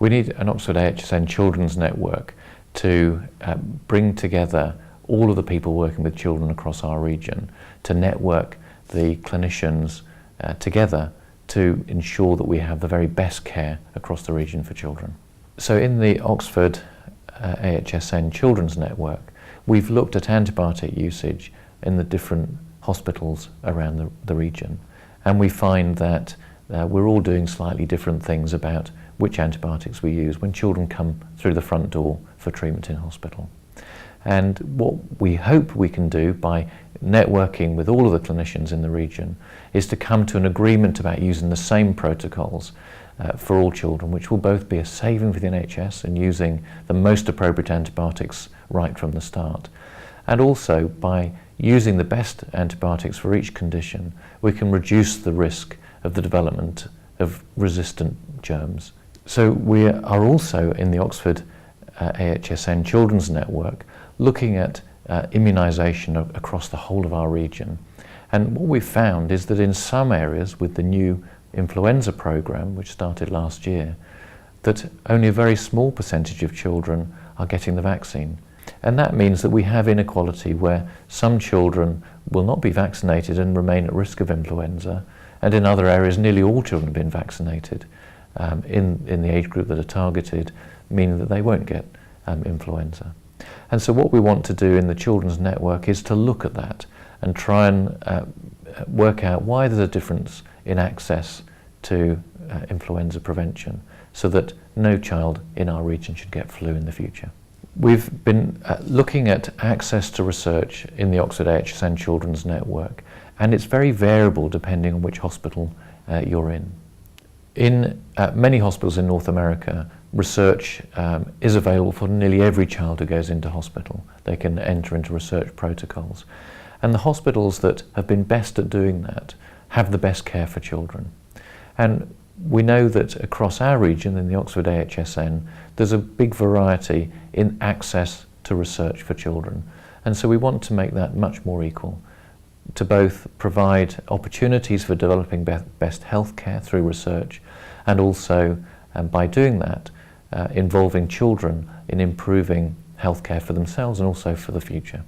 We need an Oxford AHSN Children's Network to bring together all of the people working with children across our region, to network the clinicians together to ensure that we have the very best care across the region for children. So in the Oxford AHSN Children's Network, we've looked at antibiotic usage in the different hospitals around the region, and we find that we're all doing slightly different things about which antibiotics we use when children come through the front door for treatment in hospital. And what we hope we can do by networking with all of the clinicians in the region is to come to an agreement about using the same protocols for all children, which will both be a saving for the NHS and using the most appropriate antibiotics right from the start. And also, by using the best antibiotics for each condition, we can reduce the risk of the development of resistant germs. So we are also in the Oxford AHSN Children's Network looking at immunisation across the whole of our region. And what we've found is that in some areas with the new influenza programme, which started last year, that only a very small percentage of children are getting the vaccine. And that means that we have inequality where some children will not be vaccinated and remain at risk of influenza, and in other areas nearly all children have been vaccinated in the age group that are targeted, meaning that they won't get influenza. And so what we want to do in the Children's Network is to look at that and try and work out why there's a difference in access to influenza prevention, so that no child in our region should get flu in the future. We've been looking at access to research in the Oxford AHSN Children's Network, and it's very variable depending on which hospital you're in. In many hospitals in North America, research is available for nearly every child who goes into hospital. They can enter into research protocols. And the hospitals that have been best at doing that have the best care for children. And we know that across our region, in the Oxford AHSN, there's a big variety in access to research for children. And so we want to make that much more equal, to both provide opportunities for developing best health care through research, and also, by doing that, involving children in improving health care for themselves and also for the future.